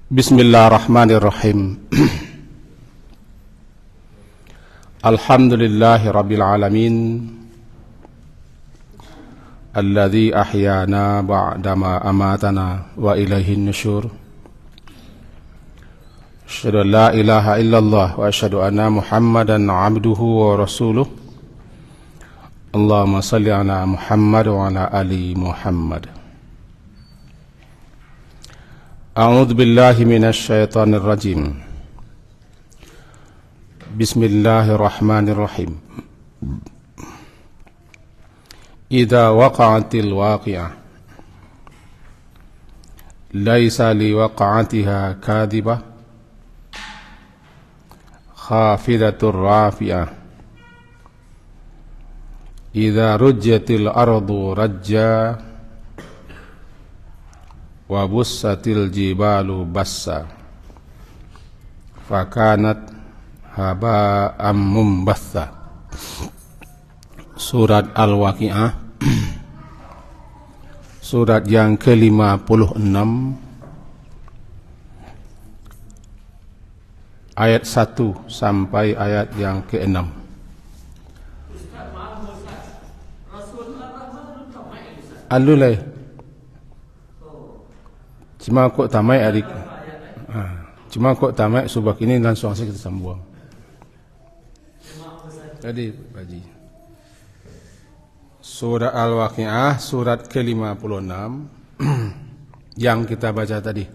Bismillahirrahmanirrahim. Alhamdulillahi rabbil alamin, alladzi ahyana ba'dama amatana wa ilaihin nusyur. Asyhadu an la ilaha illallah wa asyhadu anna Muhammadan abduhu wa rasuluh. Allahumma salli ala Muhammad wa ala ali Muhammad. A'udzu billahi minasy syaithanir rajim. Bismillahirrahmanirrahim. Idza waqa'atil waqi'ah laisa liwaqa'atiha kadhibah khafidatur rafi'ah. Idza rujjatil ardu rajja wa bussatil jibalu bassa fakanat haba'am mumbatha. Surat Al-Waqi'ah, surat yang ke-56, ayat 1 sampai ayat yang ke-6. Alulai cuma kok tamai adik. Cuma kok tamai subak ini langsung saja kita sambung. Tadi Haji. Surah Al-Waqi'ah, surat ke-56 yang kita baca tadi.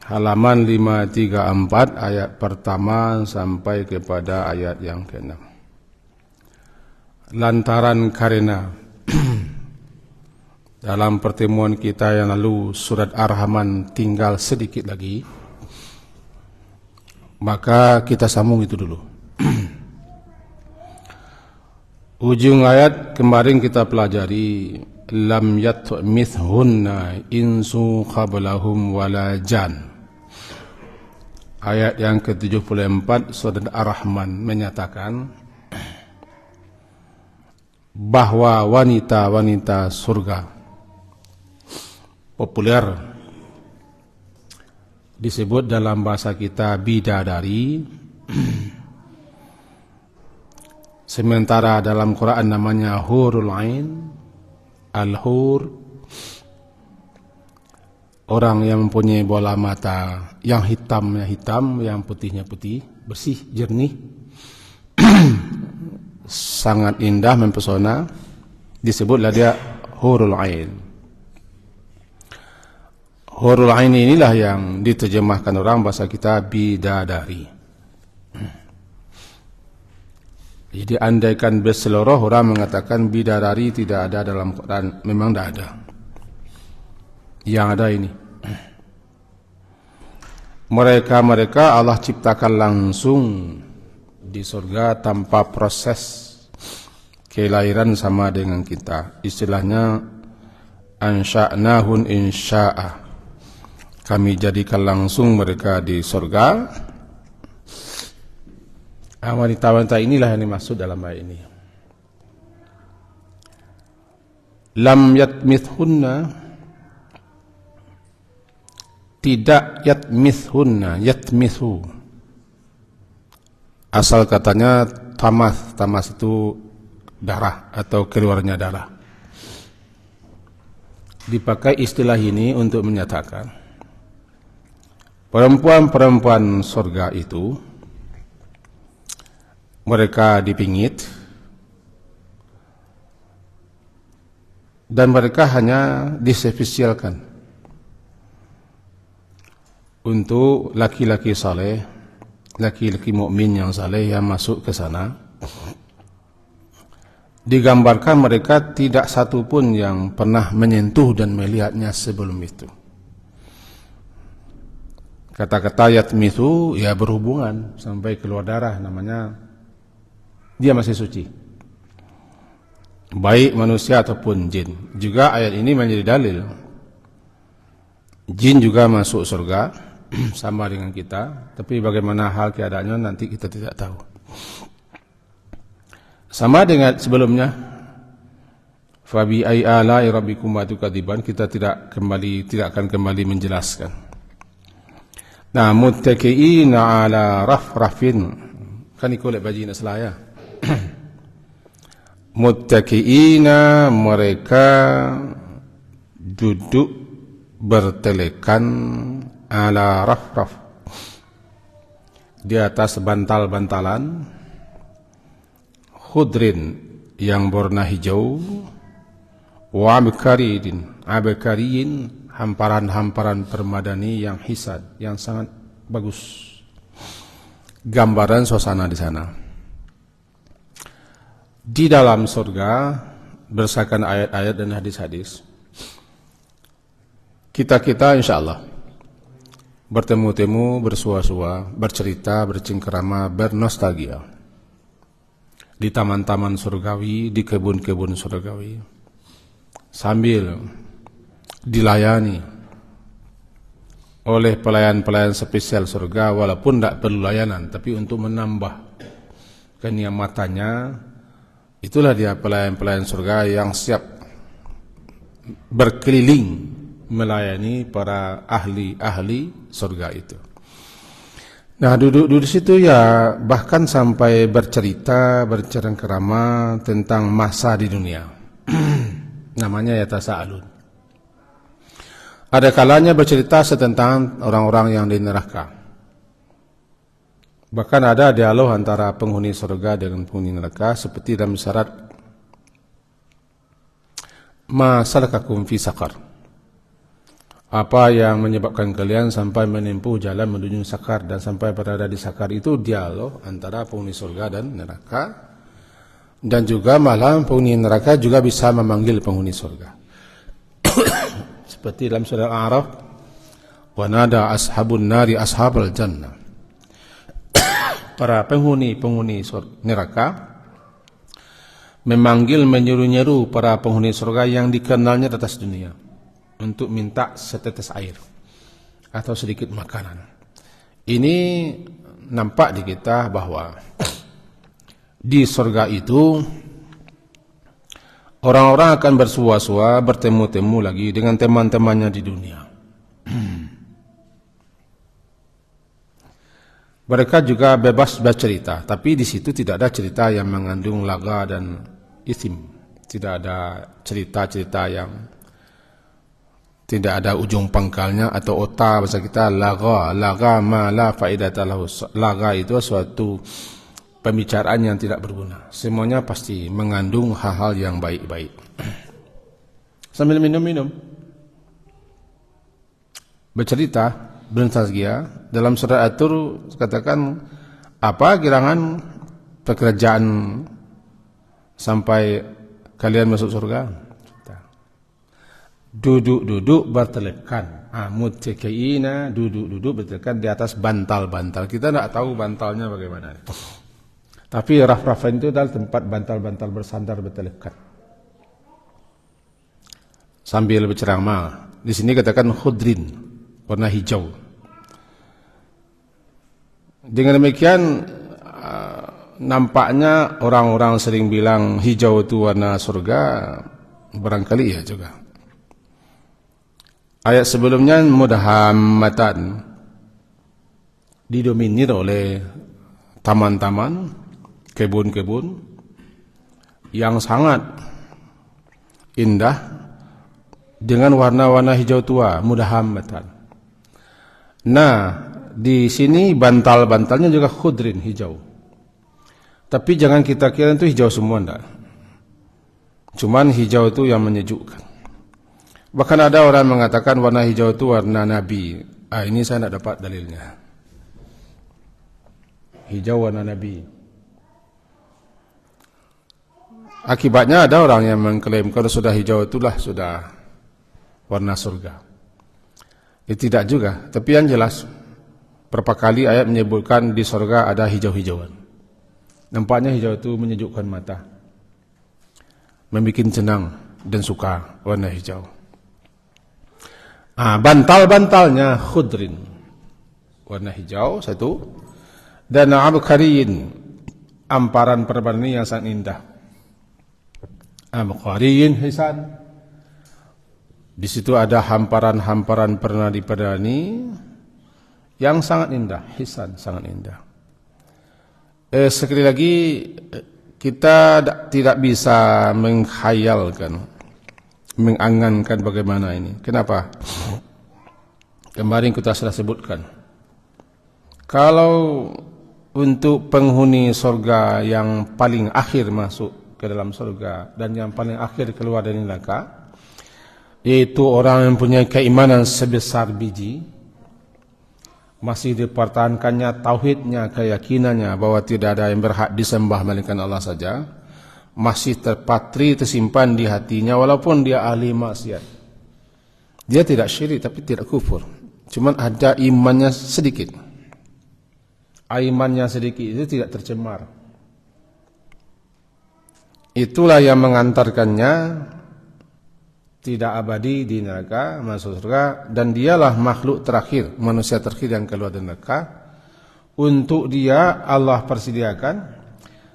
Halaman 534 ayat pertama sampai kepada ayat yang ke-6. Lantaran karena dalam pertemuan kita yang lalu surat Ar-Rahman tinggal sedikit lagi, maka kita sambung itu dulu. Ujung ayat kemarin kita pelajari, lam yatmithunna insu qablahum wala jan. Ayat yang ke-74 surat Ar-Rahman menyatakan bahwa wanita-wanita surga populer disebut dalam bahasa kita bidadari, sementara dalam Quran namanya hurul ain. Al-hur, orang yang mempunyai bola mata yang hitamnya hitam, yang putihnya putih, bersih, jernih, sangat indah, mempesona, disebutlah dia hurul ain. Hurul ain inilah yang diterjemahkan orang bahasa kita bidadari. Jadi andaikan berseluruh orang mengatakan bidadari tidak ada dalam Quran, memang tidak ada. Yang ada ini, mereka Allah ciptakan langsung di surga tanpa proses kelahiran sama dengan kita. Istilahnya ansha'nahun insya'a. Kami jadikan langsung mereka di surga. Wanita-wanita inilah yang dimaksud dalam ayat ini. Lam yatmithunna, tidak yatmithunna, yatmithu. Asal katanya tamas, tamas itu darah atau keluarnya darah. Dipakai istilah ini untuk menyatakan perempuan-perempuan surga itu mereka dipingit dan mereka hanya dispesialkan untuk laki-laki saleh, laki-laki mukmin yang saleh yang masuk ke sana. Digambarkan mereka tidak satu pun yang pernah menyentuh dan melihatnya sebelum itu. Kata-kata yatmithu ya berhubungan sampai keluar darah, namanya dia masih suci, baik manusia ataupun jin. Juga ayat ini menjadi dalil jin juga masuk surga sama dengan kita, tapi bagaimana hal keadaannya nanti kita tidak tahu. Sama dengan sebelumnya, fabi ai ala'i rabbikum tukadziban, kita tidak akan kembali menjelaskan. Nah, muttaqiina ala rafrafin. Kan ikut bajina selaya. Muttaqiina, mereka duduk bertelekan ala rafraf, di atas bantal-bantalan, khudrin yang berwarna hijau, wa abkariyin, hamparan-hamparan permadani yang hisad, yang sangat bagus. Gambaran suasana di sana. Di dalam surga, berdasarkan ayat-ayat dan hadis-hadis, kita insya Allah bertemu-temu, bersua-sua, bercerita, bercengkerama, bernostalgia di taman-taman surgawi, di kebun-kebun surgawi, sambil dilayani oleh pelayan-pelayan spesial surga, walaupun tidak perlu layanan, tapi untuk menambah kenikmatannya. Itulah dia pelayan-pelayan surga yang siap berkeliling melayani para ahli-ahli surga itu. Nah, duduk di situ ya, bahkan sampai bercerita, bercengkerama tentang masa di dunia. Namanya yatasaalun. Ada kalanya bercerita tentang orang-orang yang di neraka. Bahkan ada dialog antara penghuni surga dengan penghuni neraka, seperti dalam syarat ma salakakum fi saqar. Apa yang menyebabkan kalian sampai menempuh jalan menuju sakar dan sampai berada di sakar, itu dialog antara penghuni surga dan neraka. Dan juga malah penghuni neraka juga bisa memanggil penghuni surga. Seperti dalam surah Al-A'raf, wa nada ashabun nari ashabal jannah. Para penghuni neraka memanggil, menyeru-nyeru para penghuni surga yang dikenalnya di atas dunia untuk minta setetes air atau sedikit makanan. Ini nampak di kita bahwa di surga itu orang-orang akan bersua-sua, bertemu-temu lagi dengan teman-temannya di dunia. Mereka juga bebas bercerita, tapi di situ tidak ada cerita yang mengandung laga dan isim. Tidak ada cerita-cerita yang tidak ada ujung pangkalnya atau otak bahasa kita. Laga ma la faidata lahu. Laga itu suatu pembicaraan yang tidak berguna. Semuanya pasti mengandung hal-hal yang baik-baik. Sambil minum-minum, bercerita, bernostalgia. Dalam surah At-Tur katakan, apa kirangan pekerjaan sampai kalian masuk surga? Duduk-duduk bertelekan. Muttaqiina, duduk-duduk bertelekan di atas bantal-bantal. Kita tidak tahu bantalnya bagaimana. Tapi raf-rafan itu adalah tempat bantal-bantal bersandar bertelekan. Sambil berceramah. Di sini katakan khudrin, warna hijau. Dengan demikian nampaknya orang-orang sering bilang hijau itu warna surga, barangkali ya juga. Ayat sebelumnya mudhammatan, didominir oleh taman-taman, kebun-kebun yang sangat indah dengan warna-warna hijau tua, mudhammatan. Nah, di sini bantal-bantalnya juga khudrin, hijau. Tapi jangan kita kira itu hijau semua, enggak. Cuman hijau itu yang menyejukkan. Bahkan ada orang mengatakan warna hijau itu warna Nabi. Ini saya tidak dapat dalilnya. Hijau warna Nabi. Akibatnya ada orang yang mengklaim kalau sudah hijau itulah sudah warna surga. Tidak juga, tapi yang jelas berapa kali ayat menyebutkan di surga ada hijau-hijauan. Nampaknya hijau itu menyejukkan mata, membuat senang dan suka warna hijau. Bantal-bantalnya khudrin, warna hijau satu, dan abkariyin, amparan permadani yang sangat indah. Abkariyin hisan, di situ ada hamparan-hamparan permadani yang sangat indah, hisan sangat indah. Sekali lagi kita tidak bisa menghayalkan, mengangankan bagaimana ini. Kenapa? Kemarin kita sudah sebutkan, kalau untuk penghuni surga yang paling akhir masuk ke dalam surga dan yang paling akhir keluar dari neraka, yaitu orang yang punya keimanan sebesar biji, masih dipertahankannya tauhidnya, keyakinannya bahwa tidak ada yang berhak disembah melainkan Allah saja, masih terpatri, tersimpan di hatinya walaupun dia ahli maksiat. Dia tidak syirik tapi tidak kufur, cuman ada imannya sedikit. Imannya sedikit itu tidak tercemar. Itulah yang mengantarkannya tidak abadi di neraka, masuk surga, dan dialah makhluk terakhir, manusia terakhir yang keluar dari neraka. Untuk dia Allah persediakan,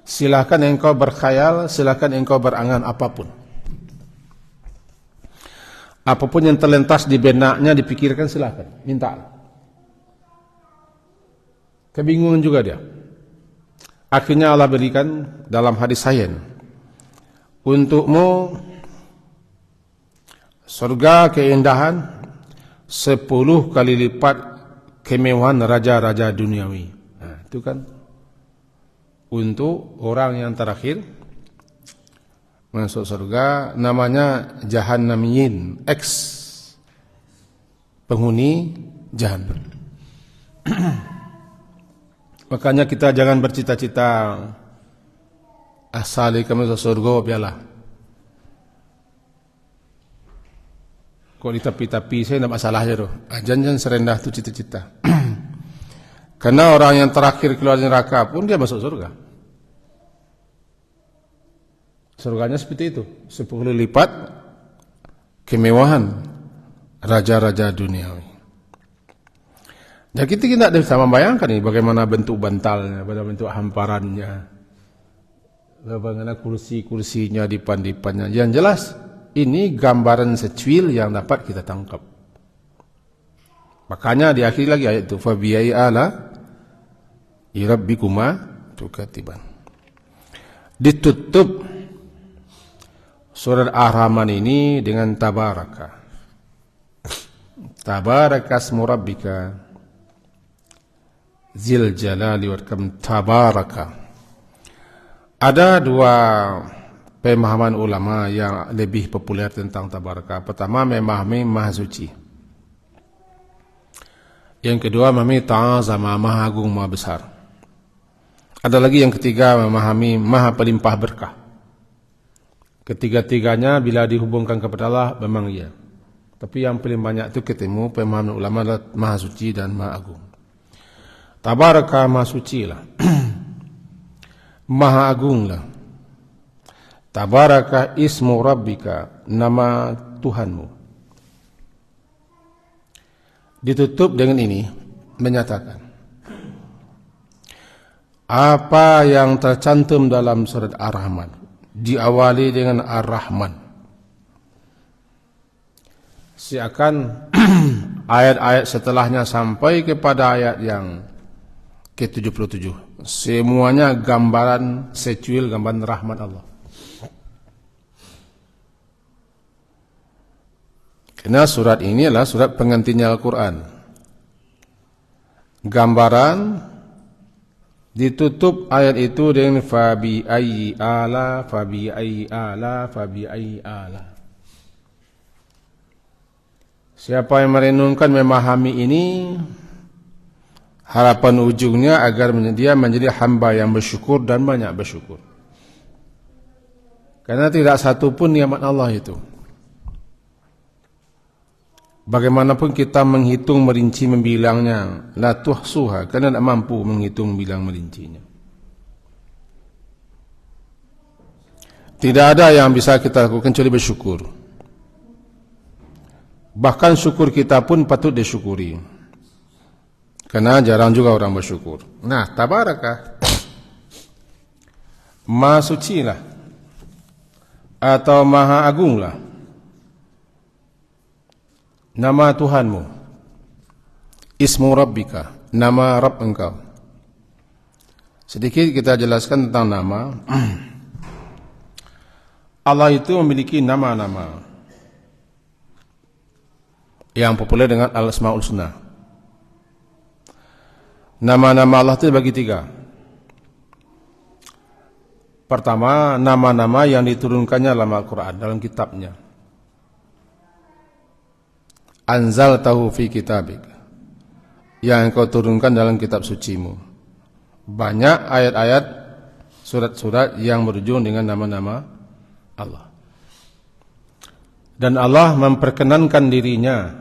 silakan engkau berkhayal, silakan engkau berangan apapun. Apapun yang terlintas di benaknya dipikirkan, silakan, minta. Kebingungan juga dia. Akhirnya Allah berikan dalam hadis sahih, untukmu surga keindahan 10 kali lipat kemewahan raja-raja duniawi. Nah, itu kan untuk orang yang terakhir masuk surga, namanya Jahannamiyin, X penghuni Jahannam. Makanya kita jangan bercita-cita asal kamu masuk surga biarlah. Kok di tepi-tepi saya tidak masalah aja tuh. Jangan serendah itu cita-cita. Karena orang yang terakhir keluar dari neraka pun dia masuk surga. Surganya seperti itu, 10 lipat kemewahan raja-raja duniawi. Dan kita tidak bisa membayangkan nih bagaimana bentuk bantalnya, bagaimana bentuk hamparannya, bagaimana kursi-kursinya, dipan-dipannya. Yang jelas ini gambaran secuil yang dapat kita tangkap. Makanya di akhir lagi ayat itu, fabi'ai ala rabbikuma tukatiban. Ditutup surat Ar-Rahman ini dengan tabaraka. Tabaraka asmu rabbika zil jalali wal ikram. Tabaraka. Ada dua pemahaman ulama yang lebih populer tentang tabaraka. Pertama, memahami maha suci. Yang kedua, memahami ta'azama, maha agung, maha besar. Ada lagi yang ketiga, memahami maha pelimpah berkah. Ketiga-tiganya bila dihubungkan kepada Allah memang iya. Tapi yang paling banyak itu ketemu pemahaman ulama adalah maha suci dan maha agung. Tabaraka, maha suci lah. Maha agung lah. Tabaraka ismu rabbika, nama Tuhanmu. Ditutup dengan ini, menyatakan apa yang tercantum dalam surat Ar-Rahman, diawali dengan Ar-Rahman. Seakan ayat-ayat setelahnya sampai kepada ayat yang ke-77, semuanya gambaran secuil, gambaran rahmat Allah. Karena surat ini adalah surat pengantinnya Al-Quran. Gambaran ditutup ayat itu dengan fabi ayyi ala, fabi ayyi ala, fabi ayyi ala. Siapa yang merenungkan, memahami ini, harapan ujungnya agar dia menjadi hamba yang bersyukur dan banyak bersyukur. Karena tidak satu pun nikmat Allah itu, bagaimanapun kita menghitung, merinci, membilangnya, la tuhsuha, karena tidak mampu menghitung, bilang, merincinya. Tidak ada yang bisa kita lakukan kecuali bersyukur. Bahkan syukur kita pun patut disyukuri, karena jarang juga orang bersyukur. Nah, tabaraka, maha suci lah, atau maha agung lah nama Tuhanmu. Ismu Rabbika, nama Rabb engkau. Sedikit kita jelaskan tentang nama. Allah itu memiliki nama-nama yang populer dengan Al-Asmaul Husna. Nama-nama Allah itu bagi tiga. Pertama, nama-nama yang diturunkannya dalam Al-Quran, dalam kitabnya. Anzaltahu fi kitabik, yang engkau turunkan dalam kitab sucimu. Banyak ayat-ayat, surat-surat yang berujung dengan nama-nama Allah. Dan Allah memperkenankan dirinya,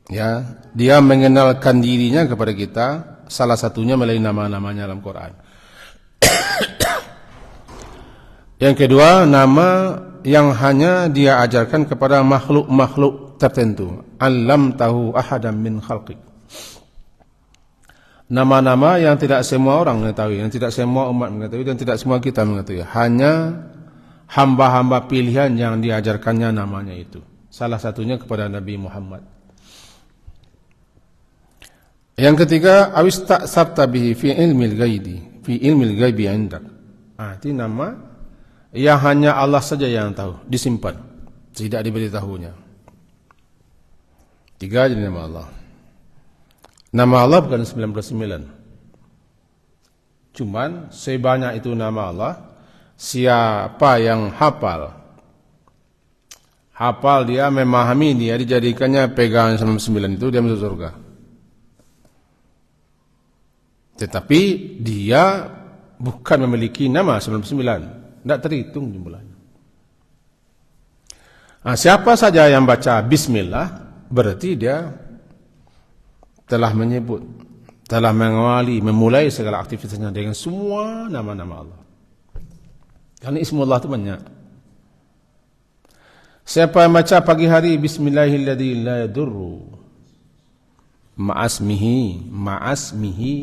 ya, dia mengenalkan dirinya kepada kita, salah satunya melalui nama-namanya dalam Quran. Yang kedua, nama yang hanya dia ajarkan kepada makhluk-makhluk tertentu. Allamtahu ahadan min khalqik. Nama-nama yang tidak semua orang mengetahui, yang tidak semua umat mengetahui, dan tidak semua kita mengetahui. Hanya hamba-hamba pilihan yang diajarkannya namanya itu. Salah satunya kepada Nabi Muhammad. Yang ketiga, awista'sarta bihi fi ilmil ghaibi indak. Itu nama yang hanya Allah saja yang tahu, disimpan, tidak diberitahunya. Tiga jadi nama Allah. Nama Allah bukan 99. Cuman sebanyak itu nama Allah, siapa yang hafal dia, memahami dia, dijadikannya pegangan 99 itu, dia masuk surga. Tetapi dia bukan memiliki nama 99. Tidak terhitung jumlahnya. Siapa saja yang baca Bismillah, berarti dia telah menyebut, telah mengawali, memulai segala aktivitasnya dengan semua nama-nama Allah. Karena Ismullah itu banyak. Siapa yang baca pagi hari Bismillahilladzi la yadurru ma'asmihi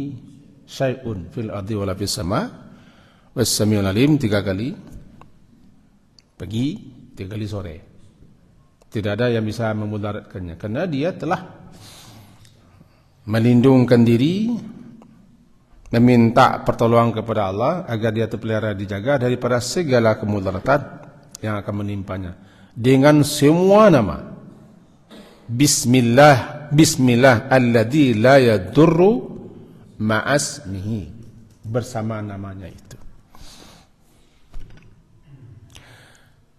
syai'un fil ardi wala fis sama' was-sami'ul alim 3 kali pagi, 3 kali sore. Tidak ada yang bisa memudaratkannya karena dia telah melindungkan diri, meminta pertolongan kepada Allah agar dia terpelihara, dijaga daripada segala kemudaratan yang akan menimpanya dengan semua nama. Bismillah alladzi la yadurru ma'asmihi, bersama namanya itu.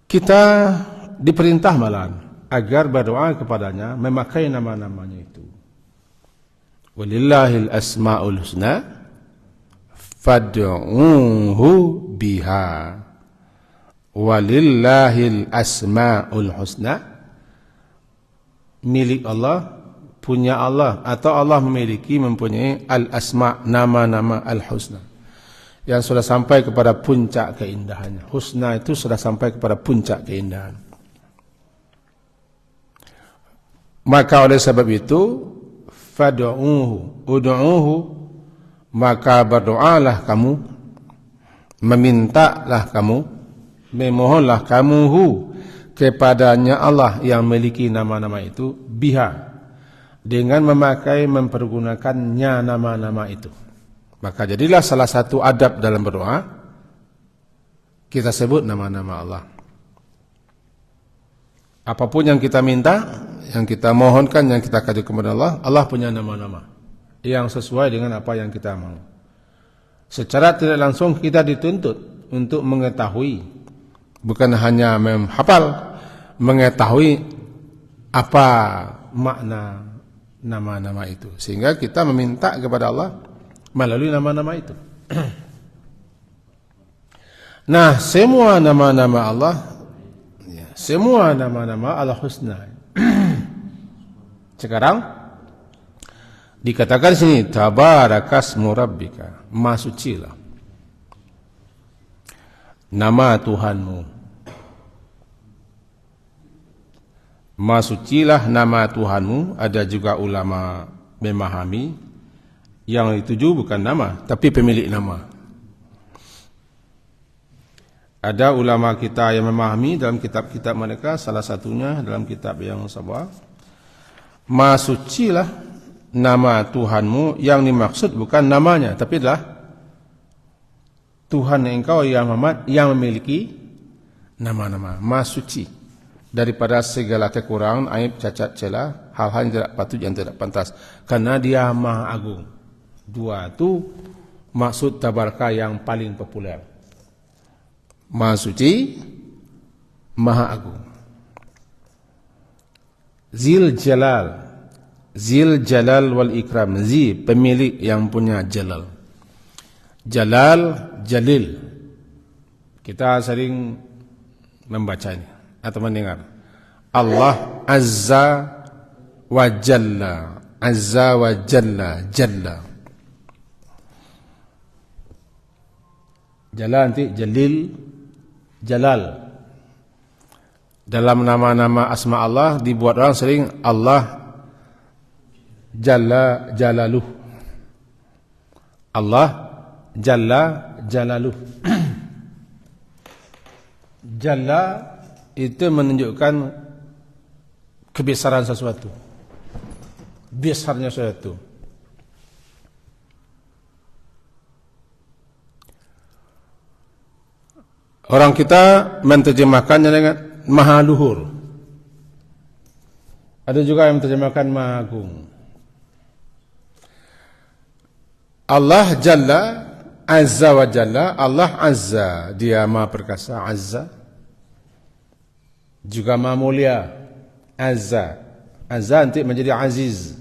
Kita diperintah malahan agar berdoa kepadanya memakai nama-namanya itu. Walillahil asmaul husna fad'uuhu biha. Walillahil asmaul husna, milik Allah, punya Allah, atau Allah mempunyai al-asma, nama-nama al-husna yang sudah sampai kepada puncak keindahannya. Husna itu sudah sampai kepada puncak keindahan. Maka oleh sebab itu ud'uuhu, maka berdoalah kamu, memintalah kamu, memohonlah kamu kepadanya Allah yang memiliki nama-nama itu, biha, dengan mempergunakannya nama-nama itu. Maka jadilah salah satu adab dalam berdoa, kita sebut nama-nama Allah. Apapun yang kita minta, yang kita mohonkan, yang kita kaji kepada Allah, Allah punya nama-nama yang sesuai dengan apa yang kita mau. Secara tidak langsung kita dituntut untuk mengetahui, bukan hanya menghafal, mengetahui apa makna nama-nama itu, sehingga kita meminta kepada Allah melalui nama-nama itu. Nah, semua nama-nama Allah, semua nama-nama Al-Husna. Sekarang dikatakan sini tabarakasmu rabbika, maha sucilah nama Tuhanmu. Maha sucilah nama Tuhanmu. Ada juga ulama memahami yang dituju bukan nama, tapi pemilik nama. Ada ulama kita yang memahami dalam kitab-kitab mereka, salah satunya dalam kitab yang sama, maha sucilah nama Tuhanmu, yang dimaksud bukan namanya, tapi adalah Tuhan engkau ya Muhammad yang memiliki nama-nama. Maha suci daripada segala kekurangan, aib, cacat, celah, hal-hal yang tidak patut, yang tidak pantas. Karena dia Maha Agung. Dua itu maksud tabaraka yang paling populer. Maha suci, Maha Agung. Zil Jalal, Zil Jalal wal Ikram. Zi, pemilik yang punya Jalal. Jalal, Jalil. Kita sering membacanya atau mendengar. Allah Azza wa Jalla, Azza wa Jalla, Jalla. Jalal nanti Jalil, Jalal. Dalam nama-nama asma Allah dibuat orang sering Allah Jalla Jalaluh. Allah Jalla Jalaluh. Jalla itu menunjukkan kebesaran sesuatu. Besarnya sesuatu. Orang kita menerjemahkannya dengan Maha Luhur. Ada juga yang menerjemahkan Maha Agung. Allah Jalla, Azza wa Jalla. Allah Azza, dia Maha Perkasa, Azza. Juga Maha Mulia, Azza. Azza nanti menjadi Aziz.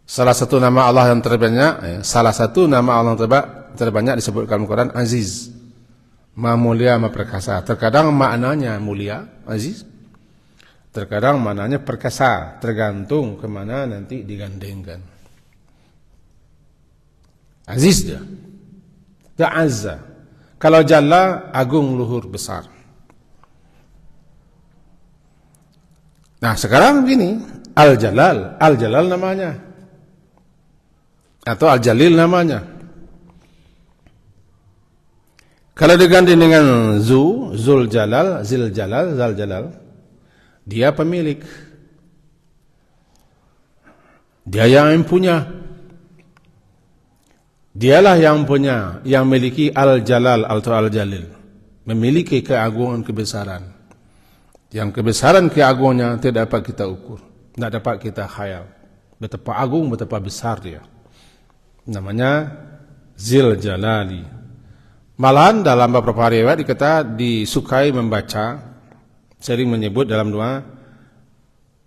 Salah satu nama Allah yang terbanyak, salah satu nama Allah yang terbanyak disebutkan Al-Quran, Aziz. Maha Mulia, Maha Perkasa. Terkadang maknanya mulia, Aziz. Terkadang maknanya perkasa. Tergantung kemana nanti digandengkan. Aziz dia. Dia Azza. Kalau Jalla, agung, luhur, besar. Nah sekarang begini, Al-Jalal. Al-Jalal namanya. Atau Al-Jalil namanya. Kalau diganti dengan Zul Jalal, Zil Jalal, Zal Jalal, dia pemilik. Dia yang punya. Dialah yang punya, yang memiliki Al-Jalal atau Al-Jalil. Memiliki keagungan, kebesaran. Yang kebesaran keagungannya tidak dapat kita ukur. Tidak dapat kita khayal. Betapa agung, betapa besar dia. Namanya Zil Jalali. Malahan dalam beberapa riwayat kita disukai membaca, sering menyebut dalam doa,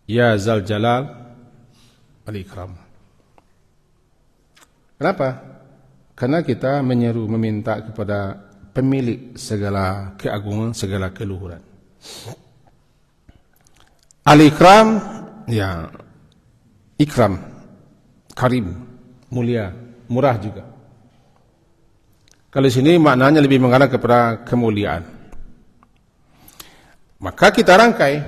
Ya Zal Jalal wal Ikram. Kenapa? Karena kita menyeru, meminta kepada pemilik segala keagungan, segala keluhuran. Al-Ikram, ya, Ikram, karim, mulia, murah juga. Kalau di sini maknanya lebih mengarah kepada kemuliaan. Maka kita rangkai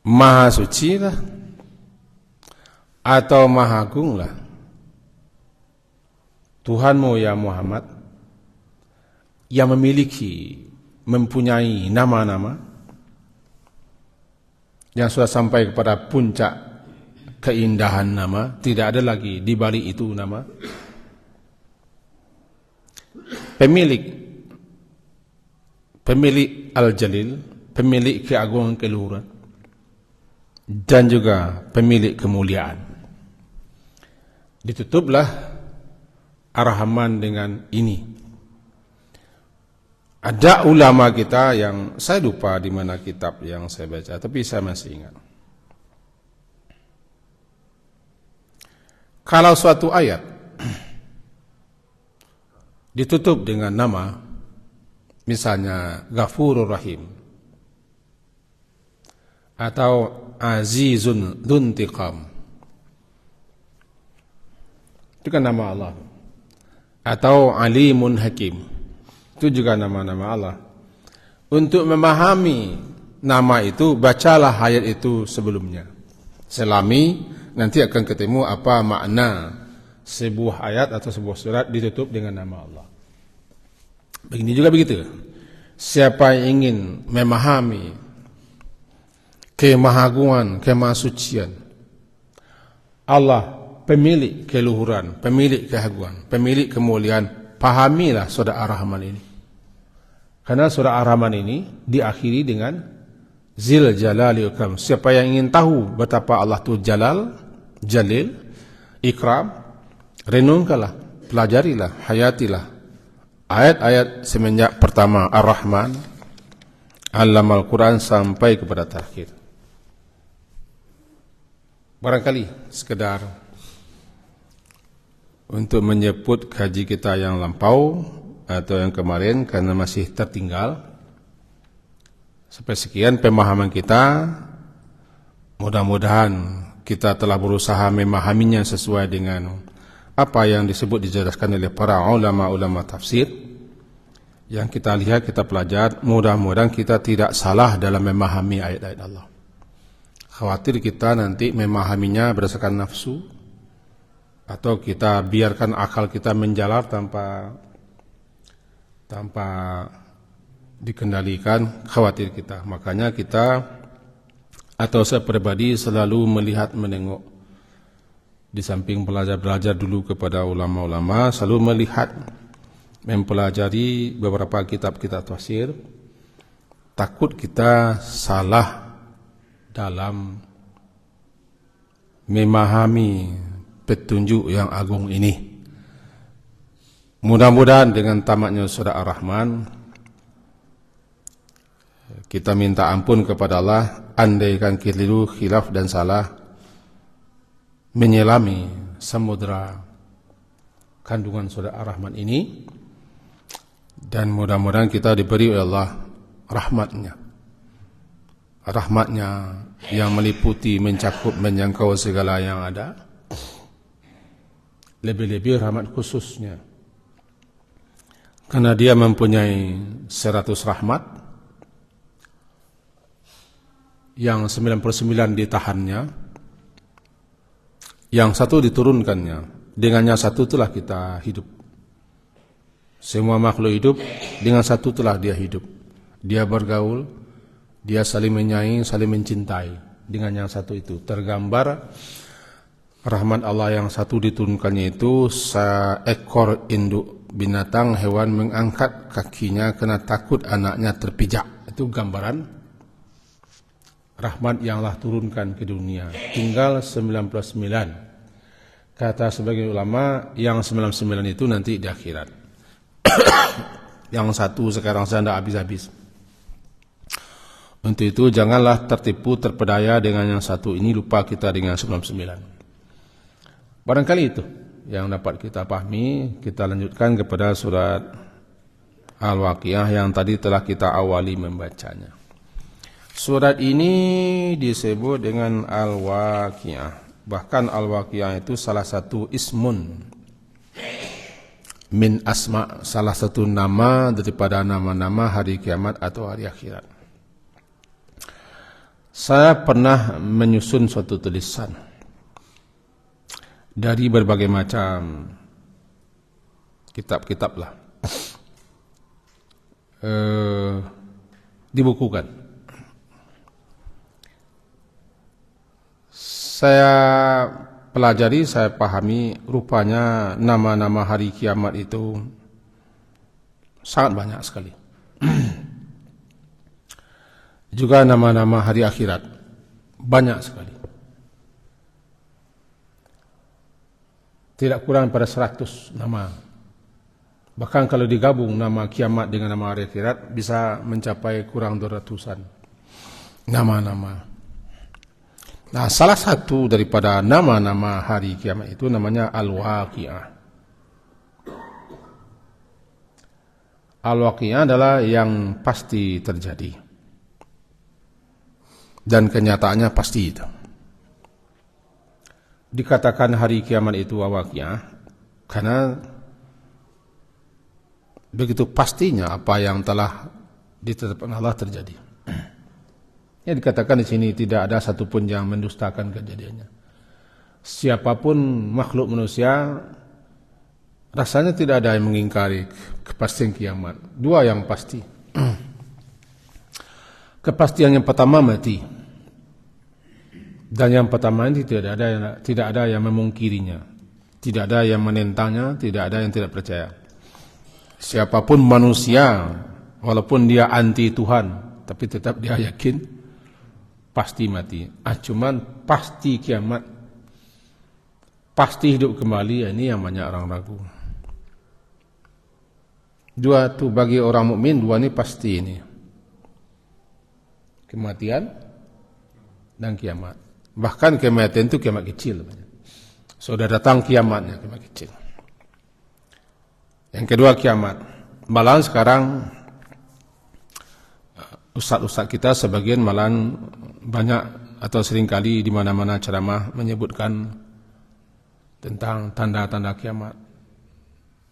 Maha Suci lah atau Maha Agung lah. Tuhanmu ya Muhammad yang memiliki, mempunyai nama-nama yang sudah sampai kepada puncak keindahan nama, tidak ada lagi di balik itu nama. Pemilik Al-Jalil, pemilik keagungan keluhuran, dan juga pemilik kemuliaan. Ditutuplah Ar-Rahman dengan ini. Ada ulama kita yang saya lupa di mana kitab yang saya baca, tapi saya masih ingat. Kalau suatu ayat ditutup dengan nama, misalnya Ghafurur Rahim atau Azizun Dzuntiqam, itu kan nama Allah. Atau Alimun Hakim, itu juga nama-nama Allah. Untuk memahami nama itu, bacalah ayat itu sebelumnya. Selami, nanti akan ketemu apa makna sebuah ayat atau sebuah surat ditutup dengan nama Allah. Begini juga begitu. Siapa yang ingin memahami kemahagungan, kemahasucian, Allah pemilik keluhuran, pemilik keagungan, pemilik kemuliaan. Pahamilah surah Ar-Rahman ini. Karena surah Ar-Rahman ini diakhiri dengan Zil Jalali Ikram. Siapa yang ingin tahu betapa Allah itu Jalal, Jalil, Ikram, renungkanlah, pelajarilah, hayatilah ayat-ayat semenjak pertama Ar-Rahman, Allamal Quran sampai kepada terakhir. Barangkali sekedar untuk menyebut kaji kita yang lampau atau yang kemarin karena masih tertinggal. Sampai sekian pemahaman kita. Mudah-mudahan kita telah berusaha memahaminya sesuai dengan apa yang disebut dijelaskan oleh para ulama-ulama tafsir. Yang kita lihat, kita pelajari, mudah-mudahan kita tidak salah dalam memahami ayat-ayat Allah. Khawatir kita nanti memahaminya berdasarkan nafsu, atau kita biarkan akal kita menjalar tanpa dikendalikan, khawatir kita. Makanya kita atau saya pribadi selalu melihat, menengok. Di samping belajar dulu kepada ulama-ulama, selalu melihat, mempelajari beberapa kitab-kitab tafsir. Takut kita salah dalam memahami petunjuk yang agung ini. Mudah-mudahan dengan tamatnya surah Ar-Rahman, kita minta ampun kepada Allah, andaikan keliru, khilaf dan salah menyelami samudra kandungan surah Ar-Rahman ini, dan mudah-mudahan kita diberi oleh Allah rahmatnya yang meliputi, mencakup, menjangkau segala yang ada. Lebih-lebih rahmat khususnya karena dia mempunyai 100 rahmat, yang 99 ditahannya, yang satu diturunkannya. Dengannya satu itulah kita hidup. Semua makhluk hidup dengan satu itulah dia hidup. Dia bergaul, dia saling menyayangi, saling mencintai. Dengan yang satu itu tergambar rahmat Allah yang satu diturunkannya itu. Seekor induk binatang hewan mengangkat kakinya karena takut anaknya terpijak. Itu gambaran rahmat yang Allah turunkan ke dunia. Tinggal 99. Kata sebagian ulama, yang 99 itu nanti di akhirat. Yang satu sekarang saya tidak habis-habis. Untuk itu janganlah tertipu, terpedaya dengan yang satu ini, lupa kita dengan 99. Barangkali itu yang dapat kita pahami. Kita lanjutkan kepada surat Al-Waqiah yang tadi telah kita awali membacanya. Surat ini disebut dengan Al-Waqiah. Bahkan Al-Waqiah itu salah satu ismun min asma, salah satu nama daripada nama-nama hari kiamat atau hari akhirat. Saya pernah menyusun suatu tulisan dari berbagai macam kitab-kitab lah, dibukukan. Saya pelajari, saya pahami, rupanya nama-nama hari kiamat itu sangat banyak sekali. Juga nama-nama hari akhirat banyak sekali. Tidak kurang pada 100 nama. Bahkan kalau digabung nama kiamat dengan nama hari akhirat bisa mencapai kurang 200-an nama-nama. Nah, salah satu daripada nama-nama hari kiamat itu namanya Al-Waqiah. Al-Waqiah adalah yang pasti terjadi. Dan kenyataannya pasti itu. Dikatakan hari kiamat itu Al-Waqiah karena begitu pastinya apa yang telah ditetapkan Allah terjadi. Ya, dikatakan di sini tidak ada satupun yang mendustakan kejadiannya. Siapapun makhluk manusia rasanya tidak ada yang mengingkari kepastian kiamat. Dua yang pasti. Kepastian yang pertama mati. Dan yang pertama ini tidak ada yang memungkirinya, tidak ada yang menentangnya, tidak ada yang tidak percaya. Siapapun manusia, walaupun dia anti Tuhan, tapi tetap dia yakin pasti mati. Cuman pasti kiamat, pasti hidup kembali, ini yang banyak orang ragu. Dua tu bagi orang mukmin, dua ini pasti ini. Kematian dan kiamat. Bahkan kematian itu kiamat kecil. Sudah datang kiamatnya, kiamat kecil. Yang kedua kiamat. Malahan sekarang ustaz-ustaz kita sebagian malahan banyak atau seringkali di mana-mana ceramah menyebutkan tentang tanda-tanda kiamat.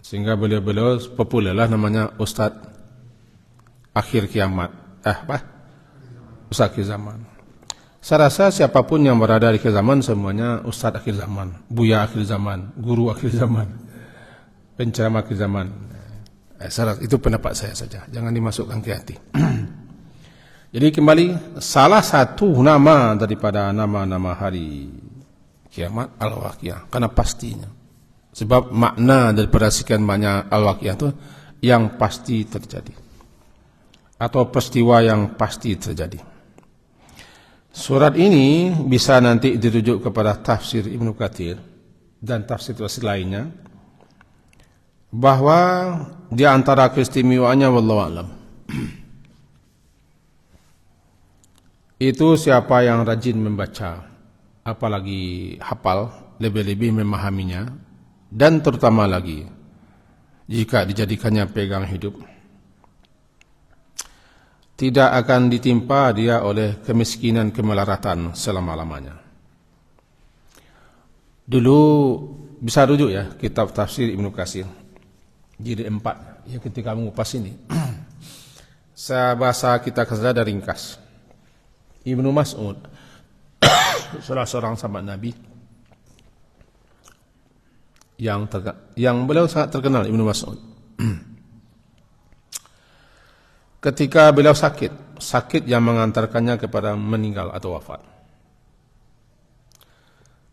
Sehingga beliau-beliau populerlah namanya Ustaz akhir kiamat. Ustaz akhir zaman. Saya rasa siapapun yang berada di akhir zaman semuanya Ustaz akhir zaman, Buya akhir zaman, Guru akhir zaman, penceramah akhir zaman. Itu pendapat saya saja, jangan dimasukkan ke hati. Jadi kembali, salah satu nama daripada nama-nama hari kiamat Al-Waqiah, karena pastinya. Sebab makna daripada sekian banyak Al-Waqiah itu yang pasti terjadi, atau peristiwa yang pasti terjadi. Surat ini bisa nanti dirujuk kepada tafsir Ibnu Katsir dan tafsir-tafsir lainnya, bahwa di antara keistimewaannya wallahu a'lam itu siapa yang rajin membaca, apalagi hafal, lebih-lebih memahaminya, dan terutama lagi jika dijadikannya pegang hidup, tidak akan ditimpa dia oleh kemiskinan kemelaratan selama-lamanya. Dulu bisa rujuk ya kitab tafsir Ibnu Katsir jilid 4 ya, ketika mengupas ini. Saya bahasa kita kesada ringkas. Ibnu Mas'ud salah seorang sahabat Nabi yang beliau sangat terkenal, Ibnu Mas'ud. Ketika beliau sakit yang mengantarkannya kepada meninggal atau wafat,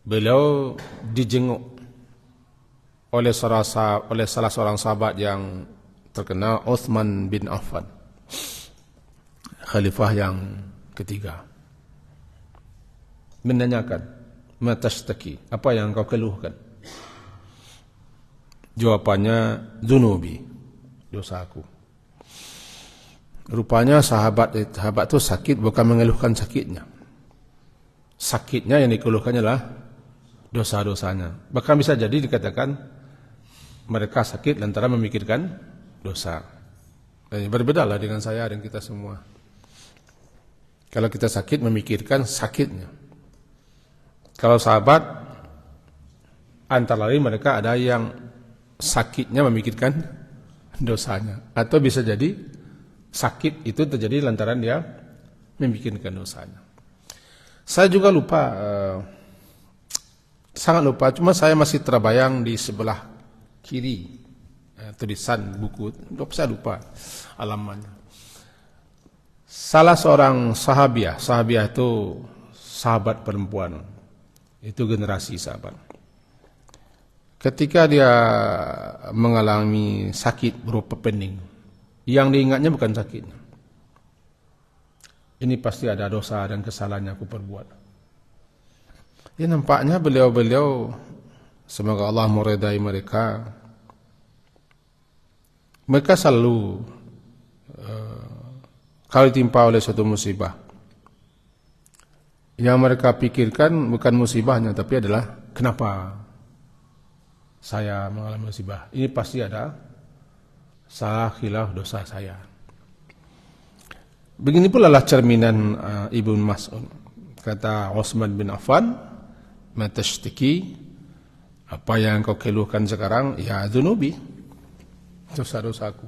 beliau dijenguk oleh salah seorang sahabat yang terkenal, Utsman bin Affan, khalifah yang ketiga. Menanyakan, "Ma tashtaki?" Apa yang kau keluhkan? Jawabannya, "Dzunubi," dosaku. Rupanya sahabat itu sakit bukan mengeluhkan sakitnya. Sakitnya yang dikeluhkannya adalah dosa-dosanya. Bahkan bisa jadi dikatakan mereka sakit lantaran memikirkan dosa. Berbeda lah dengan saya dan kita semua. Kalau kita sakit memikirkan sakitnya. Kalau sahabat antara lain mereka ada yang sakitnya memikirkan dosanya, atau bisa jadi sakit itu terjadi lantaran dia memikirkan dosanya. Saya juga lupa, sangat lupa, cuma saya masih terbayang di sebelah kiri tulisan buku, saya lupa alamannya. Salah seorang sahabiah itu sahabat perempuan, itu generasi sahabat. Ketika dia mengalami sakit berupa pening, yang diingatnya bukan sakitnya. Ini pasti ada dosa dan kesalahan yang aku perbuat. Ya, nampaknya beliau-beliau, semoga Allah meridai mereka, mereka selalu kalau ditimpa oleh suatu musibah, yang mereka pikirkan bukan musibahnya, tapi adalah kenapa saya mengalami musibah. Ini pasti ada salah khilaf dosa saya. Begini pula lah cerminan Ibnu Mas'ud. Kata Utsman bin Affan, "Ma tashtaki?" Apa yang kau keluhkan sekarang? Ya dzunubi, dosa-dosaku.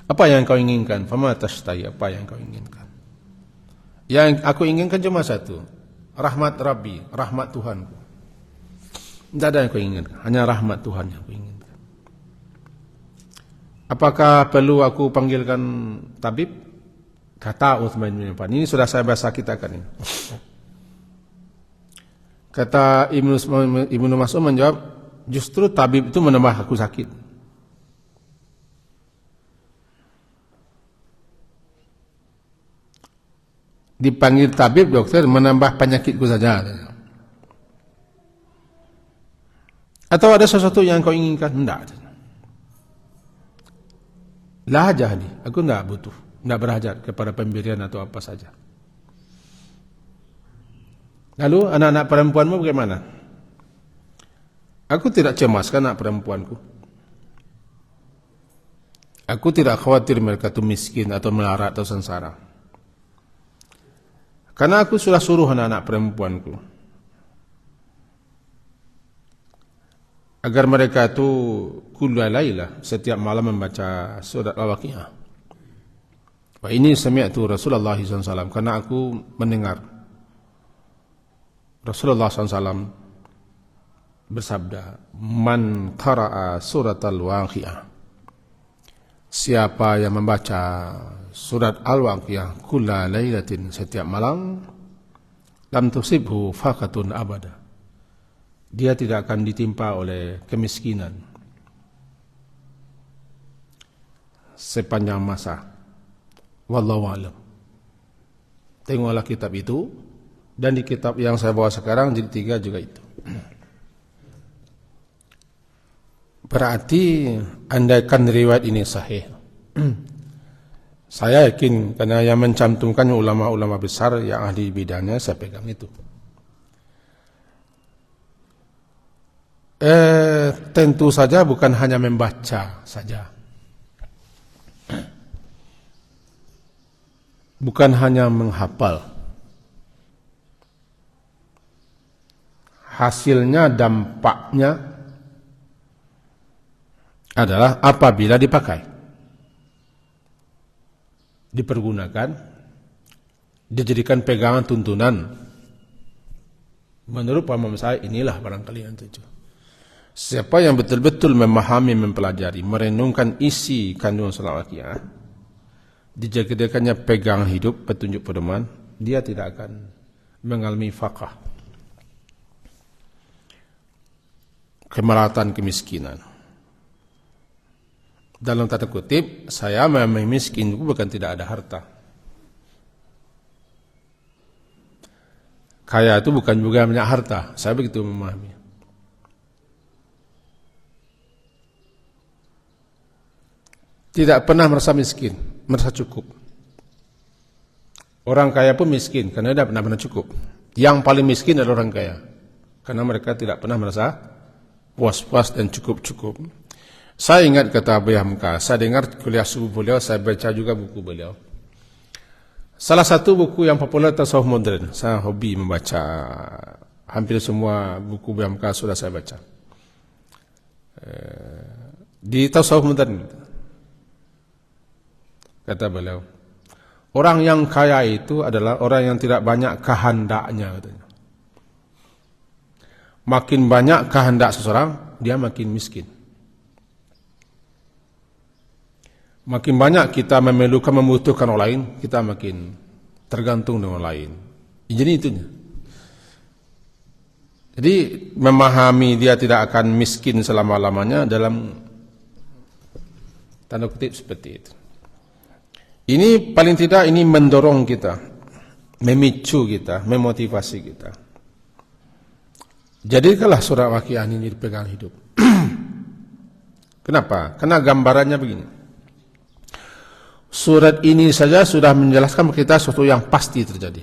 Apa yang kau inginkan? Fama tashtai, apa yang kau inginkan? Yang aku inginkan cuma satu, rahmat Rabbi, rahmat Tuhanku. Tidak ada yang kau inginkan, hanya rahmat Tuhan yang aku inginkan. Apakah perlu aku panggilkan tabib? Kata Utsman bin Affan, ini sudah saya bahasa kita kan ini. Kata Ibnu Mas'ud menjawab, justru tabib itu menambah aku sakit. Dipanggil tabib, dokter, menambah penyakitku saja. Atau ada sesuatu yang kau inginkan? Tidak. La hajah nih, aku tidak butuh, tidak berhajat kepada pemberian atau apa saja. Lalu anak-anak perempuanmu bagaimana? Aku tidak cemas kan anak perempuanku. Aku tidak khawatir mereka itu miskin atau melarat atau sengsara. Karena aku sudah suruh anak-anak perempuanku agar mereka itu kulla lailah, setiap malam membaca surat Al-Waqiah. Wa ini sami'tu Rasulullah SAW, karena aku mendengar Rasulullah SAW bersabda, man qara'a surat Al-Waqiah, siapa yang membaca surat Al-Waqiah kulla lailatin, setiap malam, lam tusibhu faqatun abada, dia tidak akan ditimpa oleh kemiskinan sepanjang masa. Wallahu a'lam. Tengoklah kitab itu, dan di kitab yang saya bawa sekarang jilid 3 juga itu. Berarti andaikan riwayat ini sahih, saya yakin, karena yang mencantumkan ulama-ulama besar yang ahli bidangnya, saya pegang itu. Tentu saja bukan hanya membaca saja, bukan hanya menghafal. Hasilnya, dampaknya adalah apabila dipakai, dipergunakan, dijadikan pegangan tuntunan. Menurut paham saya, inilah barangkali yang tujuh. Siapa yang betul-betul memahami, mempelajari, merenungkan isi kandungan surat Al-Waqiah, dijadikannya pegangan hidup, petunjuk pedoman, dia tidak akan mengalami faqah, kemelatan, kemiskinan. Dalam tanda kutip, saya memang miskin, bukan tidak ada harta. Kaya itu bukan juga banyak harta, saya begitu memahami. Tidak pernah merasa miskin, merasa cukup. Orang kaya pun miskin karena tidak pernah cukup. Yang paling miskin adalah orang kaya, karena mereka tidak pernah merasa puas-puas dan cukup-cukup. Saya ingat kata Abu Hamka, saya dengar kuliah subuh beliau, saya baca juga buku beliau. Salah satu buku yang populer tasawuf modern, saya hobi membaca, hampir semua buku Abu Hamka sudah saya baca. Di tasawuf modern, kata beliau, orang yang kaya itu adalah orang yang tidak banyak kehendaknya, katanya. Makin banyak kehendak seseorang, dia makin miskin. Makin banyak kita memerlukan, membutuhkan orang lain, kita makin tergantung dengan orang lain. Jadi itunya. Jadi memahami dia tidak akan miskin selama-lamanya dalam tanda kutip seperti itu. Ini paling tidak ini mendorong kita, memicu kita, memotivasi kita. Jadikanlah surat Waqiah ini dipegang hidup. Kenapa? Karena gambarannya begini. Surat ini saja sudah menjelaskan kita sesuatu yang pasti terjadi,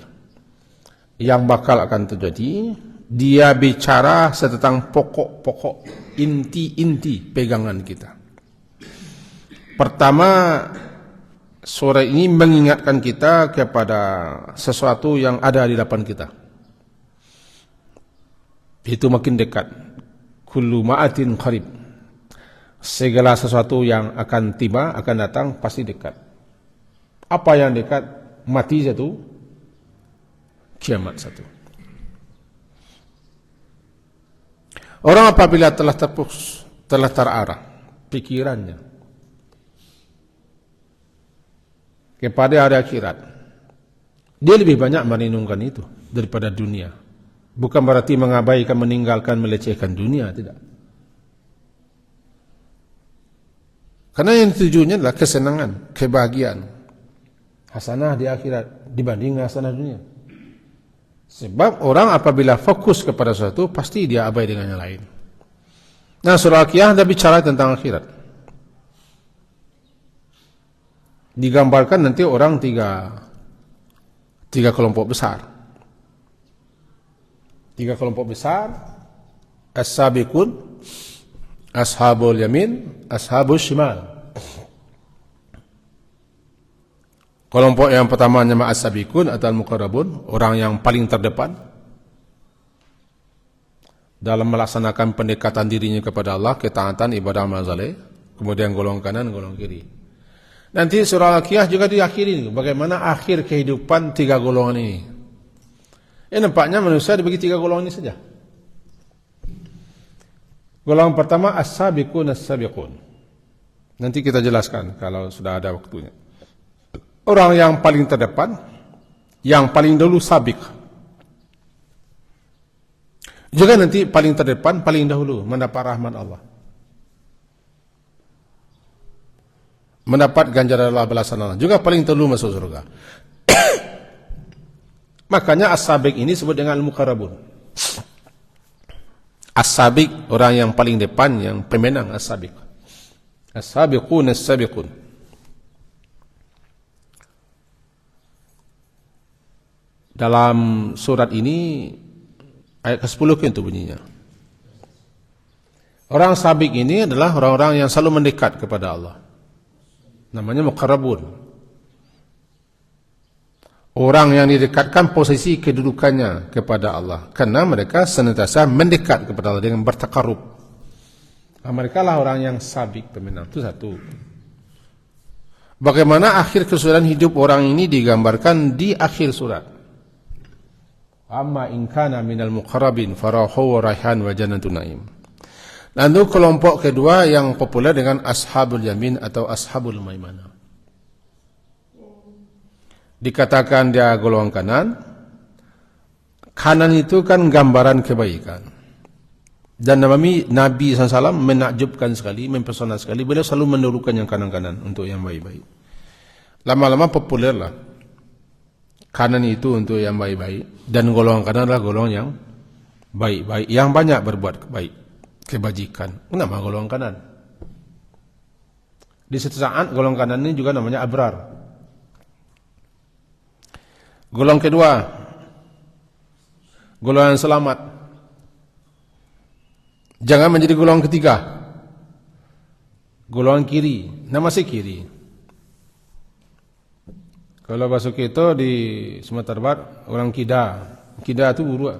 yang bakal akan terjadi. Dia bicara tentang pokok-pokok, inti-inti pegangan kita. Pertama, surat ini mengingatkan kita kepada sesuatu yang ada di depan kita. Itu makin dekat. Kullu ma'atin qarib. Segala sesuatu yang akan tiba, akan datang, pasti dekat. Apa yang dekat? Mati satu, kiamat satu. Orang apabila telah terpus, telah terarah pikirannya kepada hari akhirat, dia lebih banyak merenungkan itu daripada dunia. Bukan berarti mengabaikan, meninggalkan, melecehkan dunia, tidak. Karena yang tujuannya adalah kesenangan, kebahagiaan, hasanah di akhirat dibanding hasanah dunia. Sebab orang apabila fokus kepada sesuatu, pasti dia abai dengan yang lain. Nah, surah Al-Qiyamah ada bicara tentang akhirat. Digambarkan nanti orang tiga kelompok besar. Tiga kelompok besar, as-sabiqun, ashabul yamin, ashabul shimal. Kelompok yang pertama nama as-sabiqun atau al-muqarrabun, orang yang paling terdepan dalam melaksanakan pendekatan dirinya kepada Allah, ketaatan, ibadah, amal saleh. Kemudian golongan kanan, golongan kiri. Nanti surah Al-Qiyamah juga diakhiri bagaimana akhir kehidupan tiga golongan ini. Nampaknya manusia dibagi tiga golongan ini saja. Golongan pertama as-sabiqun as-sabiqun. Nanti kita jelaskan kalau sudah ada waktunya. Orang yang paling terdepan, yang paling dahulu sabik. Juga nanti paling terdepan, paling dahulu mendapat rahmat Allah. Mendapat ganjaran Allah, balasan Allah. Juga paling dahulu masuk surga. Makanya as-sabik ini disebut dengan al-muqarrabun. As-sabik, orang yang paling depan, yang pemenang, as-sabik. As-sabiqun as-sabiqun. Dalam surat ini ayat ke-10 itu bunyinya. Orang sabik ini adalah orang-orang yang selalu mendekat kepada Allah. Namanya muqarrabun. Orang yang didekatkan posisi kedudukannya kepada Allah. Karena mereka senantiasa mendekat kepada Allah dengan bertakarub. Mereka lah orang yang sabik, pemenang. Itu satu. Bagaimana akhir kesudahan hidup orang ini digambarkan di akhir surat. Amma in kana minal muqarrabin farahu wa raihan wa jannatun na'im. Lalu kelompok kedua yang populer dengan ashabul yamin atau ashabul maimanah. Dikatakan dia golongan kanan. Kanan itu kan gambaran kebaikan. Dan Nabi SAW menakjubkan sekali, mempesona sekali. Beliau selalu mendahulukan yang kanan-kanan untuk yang baik-baik. Lama-lama populer lah. Kanan itu untuk yang baik-baik. Dan golongan kanan adalah golongan yang baik-baik. Yang banyak berbuat baik, kebajikan. Kenapa golongan kanan? Di satu saat golongan kanan ini juga namanya abrar. Golongan kedua, golongan selamat. Jangan menjadi golongan ketiga. Golongan kiri, nama si kiri. Kalau bahasa kita di Sumatera Barat, orang kida. Kida itu buruk.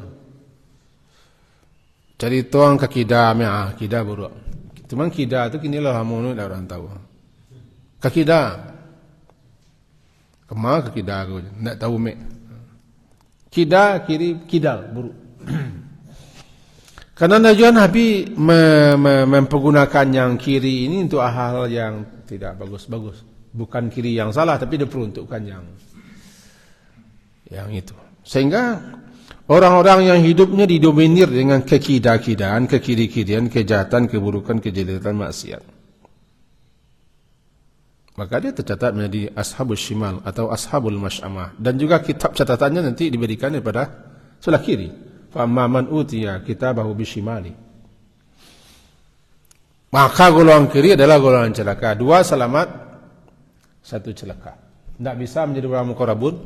Cari tuang ke kida, kida buruk. Cuman kida itu kini lah hamun dah orang tahu. Ke kida. Kemana ke kida aku? Nak tahu mek. Kida kiri kidal buruk. Karena Nabi mempergunakan yang kiri ini untuk hal-hal yang tidak bagus-bagus. Bukan kiri yang salah, tapi diperuntukkan yang itu. Sehingga orang-orang yang hidupnya didominir dengan kekida-kidaan, kekiri-kirian, kejahatan, keburukan, kejelekan, maksiat. Maka dia tercatat menjadi ashabul shimal atau ashabul masy'amah. Dan juga kitab catatannya nanti diberikan daripada sebelah kiri. Fa man utiya kitabahu bishimali. Maka golongan kiri adalah golongan celaka. Dua selamat, satu celaka. Tidak bisa menjadi orang muqarrabun,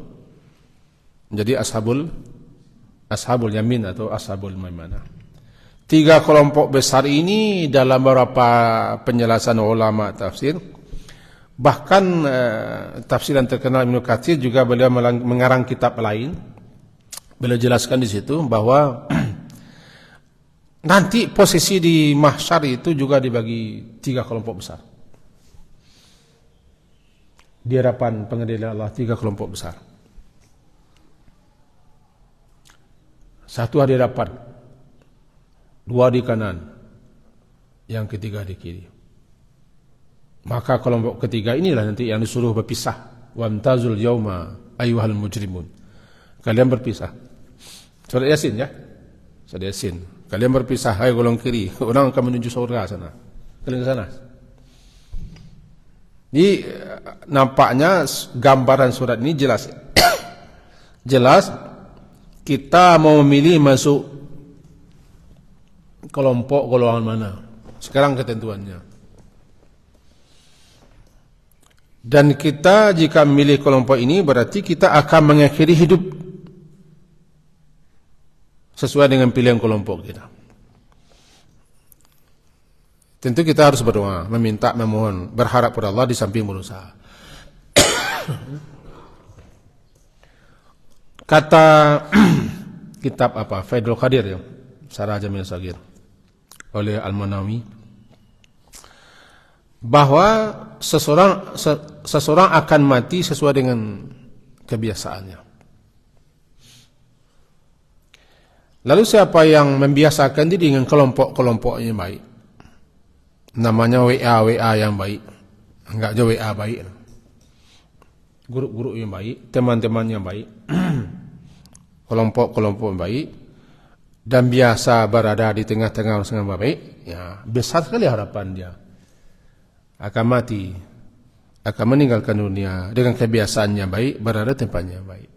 menjadi ashabul yamin atau ashabul maimanah. Tiga kelompok besar ini dalam beberapa penjelasan ulama tafsir, bahkan tafsiran terkenal Ibnu Katsir juga beliau mengarang kitab lain. Beliau jelaskan di situ bahwa nanti posisi di mahsyar itu juga dibagi tiga kelompok besar. Di hadapan pengadilan Allah tiga kelompok besar. Satu di hadapan, dua di kanan, yang ketiga di kiri. Maka kelompok ketiga inilah nanti yang disuruh berpisah wamtazul yauma ayyuhal mujrimun. Kalian berpisah. Surat Yasin ya. Surat Yasin. Kalian berpisah, hai golongan kiri. Orang akan menuju surga sana. Kalian ke sana. Jadi nampaknya gambaran surat ini jelas. Jelas kita mau memilih masuk kelompok golongan mana. Sekarang ketentuannya. Dan kita jika memilih kelompok ini berarti kita akan mengakhiri hidup sesuai dengan pilihan kelompok kita. Tentu kita harus berdoa, meminta, memohon, berharap pada Allah di samping berusaha. Kata kitab apa? Faidul Qadir ya, Syarah Jamil Saghir oleh Al-Manawi, bahwa seseorang akan mati sesuai dengan kebiasaannya. Lalu siapa yang membiasakan diri dengan kelompok-kelompok yang baik, namanya WA yang baik, enggak aja WA baik, grup-grup yang baik, teman-teman yang baik, kelompok-kelompok yang baik, dan biasa berada di tengah-tengah yang baik, ya besar sekali harapan dia akan mati, akan meninggalkan dunia dengan kebiasaannya baik, berada tempatnya baik.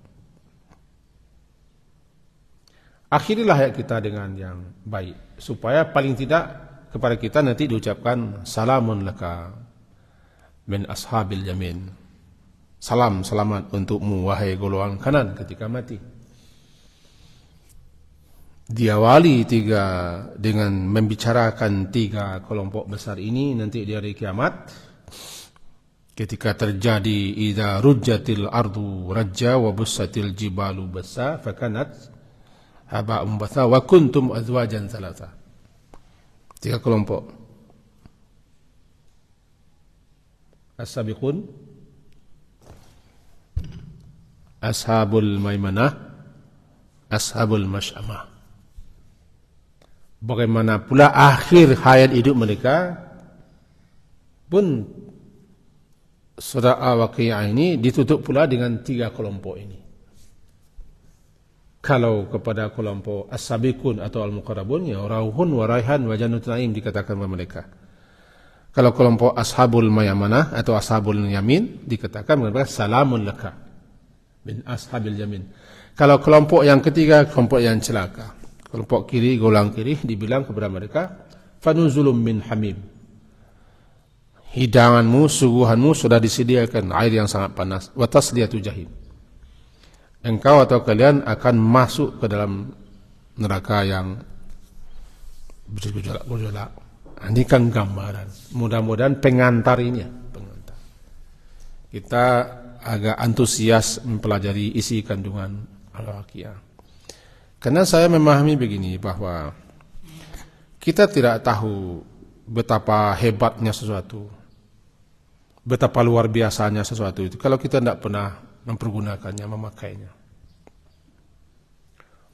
Akhirilah hayat kita dengan yang baik, supaya paling tidak kepada kita nanti diucapkan salamun laka min ashabil yamin. Salam selamat untukmu wahai golongan kanan ketika mati. Diawali dengan membicarakan 3 kelompok besar ini nanti di hari kiamat, ketika terjadi idza rujjatil ardu rajja wa bussatil jibalu bassa fakanat haba'um batha wa kuntum azwajan thalatha. 3 kelompok. As-sabiqun, ashabul maimanah, ashabul masy'amah. Bagaimana pula akhir hayat hidup mereka pun surah Al-Waqi'ah ini ditutup pula dengan 3 kelompok ini. Kalau kepada kelompok as-sabiqun atau al-muqarrabun, ya rauhun wa raihan wa jannatun na'im dikatakan kepada mereka. Kalau kelompok ashabul mayamanah atau ashabul yamin dikatakan mereka salamun laka min ashabil yamin. Kalau kelompok yang ketiga, kelompok yang celaka, kelompok kiri, golongan kiri, dibilang kepada mereka fanuzulum min hamim. Hidanganmu, suguhanmu sudah disediakan air yang sangat panas, wa tasliyatu jahim. Engkau atau kalian akan masuk ke dalam neraka yang bergejolak. Ini kan gambaran. Mudah-mudahan pengantar ini ya, pengantar. Kita agak antusias mempelajari isi kandungan Al-Waqi'ah. Karena saya memahami begini, bahwa kita tidak tahu betapa hebatnya sesuatu, betapa luar biasanya sesuatu itu kalau kita tidak pernah mempergunakannya, memakainya.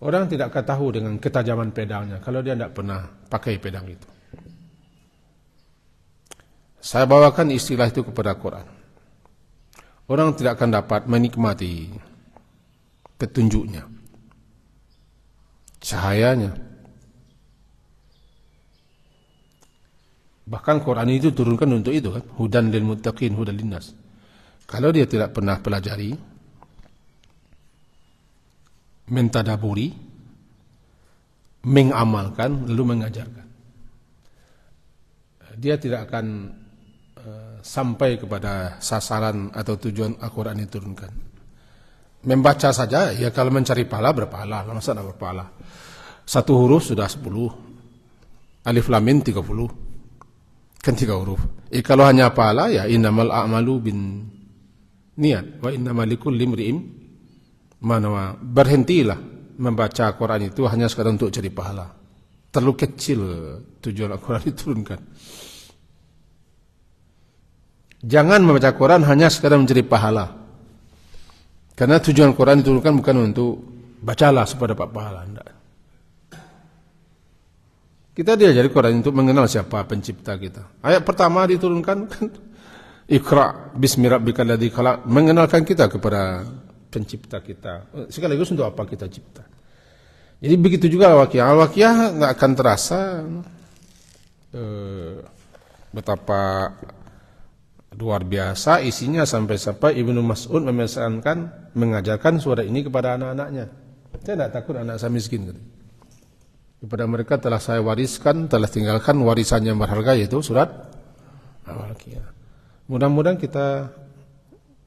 Orang tidak akan tahu dengan ketajaman pedangnya kalau dia tidak pernah pakai pedang itu. Saya bawakan istilah itu kepada Quran. Orang tidak akan dapat menikmati petunjuknya, cahayanya. Bahkan Quran itu turunkan untuk itu kan, hudan lil muttaqin, hudan linnas. Kalau dia tidak pernah pelajari, mentadaburi, mengamalkan, lalu mengajarkan, dia tidak akan sampai kepada sasaran atau tujuan Al-Quran diturunkan. Membaca saja, ya kalau mencari pahala berpahala, masa tidak berpahala? 1 huruf sudah 10, alif lam mim 30, kan 3 huruf. Kalau hanya pahala, ya innamal a'malu bin niat wa innamal likulli imri'in ma nawa. Berhentilah membaca Quran itu hanya sekadar untuk cari pahala. Terlalu kecil tujuan Al-Quran diturunkan. Jangan membaca Quran hanya sekadar mencari pahala. Karena tujuan Quran diturunkan bukan untuk bacalah supaya dapat pahala, enggak. Kita diajari Quran untuk mengenal siapa pencipta kita. Ayat pertama diturunkan kan Iqra bismi rabbikal ladzi khalaq, mengenalkan kita kepada pencipta kita, sekaligus untuk apa kita cipta. Jadi begitu juga al-waqiah. Al-waqiah nggak akan terasa betapa luar biasa isinya sampai Ibnu Mas'ud mengajarkan surat ini kepada anak-anaknya. Saya tidak takut anak saya miskin. Kepada mereka telah saya wariskan, telah tinggalkan warisan yang berharga, yaitu surat Al-Waqiah. Mudah-mudahan kita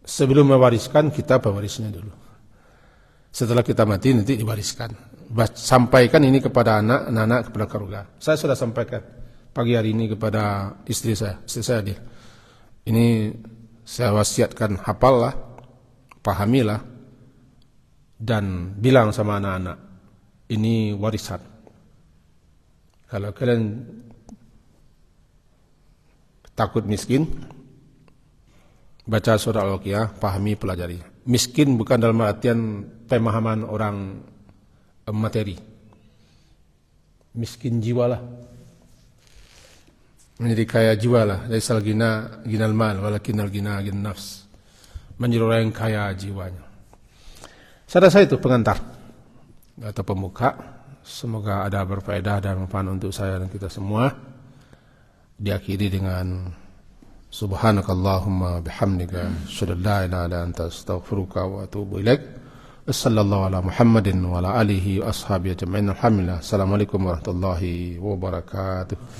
sebelum mewariskan, kita pewarisnya dulu. Setelah kita mati nanti diwariskan. Sampaikan ini kepada anak-anak, kepada keluarga. Saya sudah sampaikan pagi hari ini kepada istri saya dia. Ini saya wasiatkan, hafallah, pahamilah, dan bilang sama anak-anak, ini warisan. Kalau kalian takut miskin, baca surah Al-Waqiah, pahami, pelajari. Miskin bukan dalam artian pemahaman orang materi. Miskin jiwalah. Menjadi kaya jiwalah. Laisal ghina ghinal mal, walakinnal ghina ghinan nafs. Menjadi orang yang kaya jiwanya. Saya rasa itu pengantar atau pembuka. Semoga ada berfaedah dan manfaat untuk saya dan kita semua. Diakhiri dengan subhanakallahumma bihamdika asyhadu an la ilaha illa anta astaghfiruka wa atubu ilaik. Sallallahu ala Muhammadin wa ala alihi wa ashabihi ajma'in. Alhamdulillah. Assalamualaikum warahmatullahi wabarakatuh.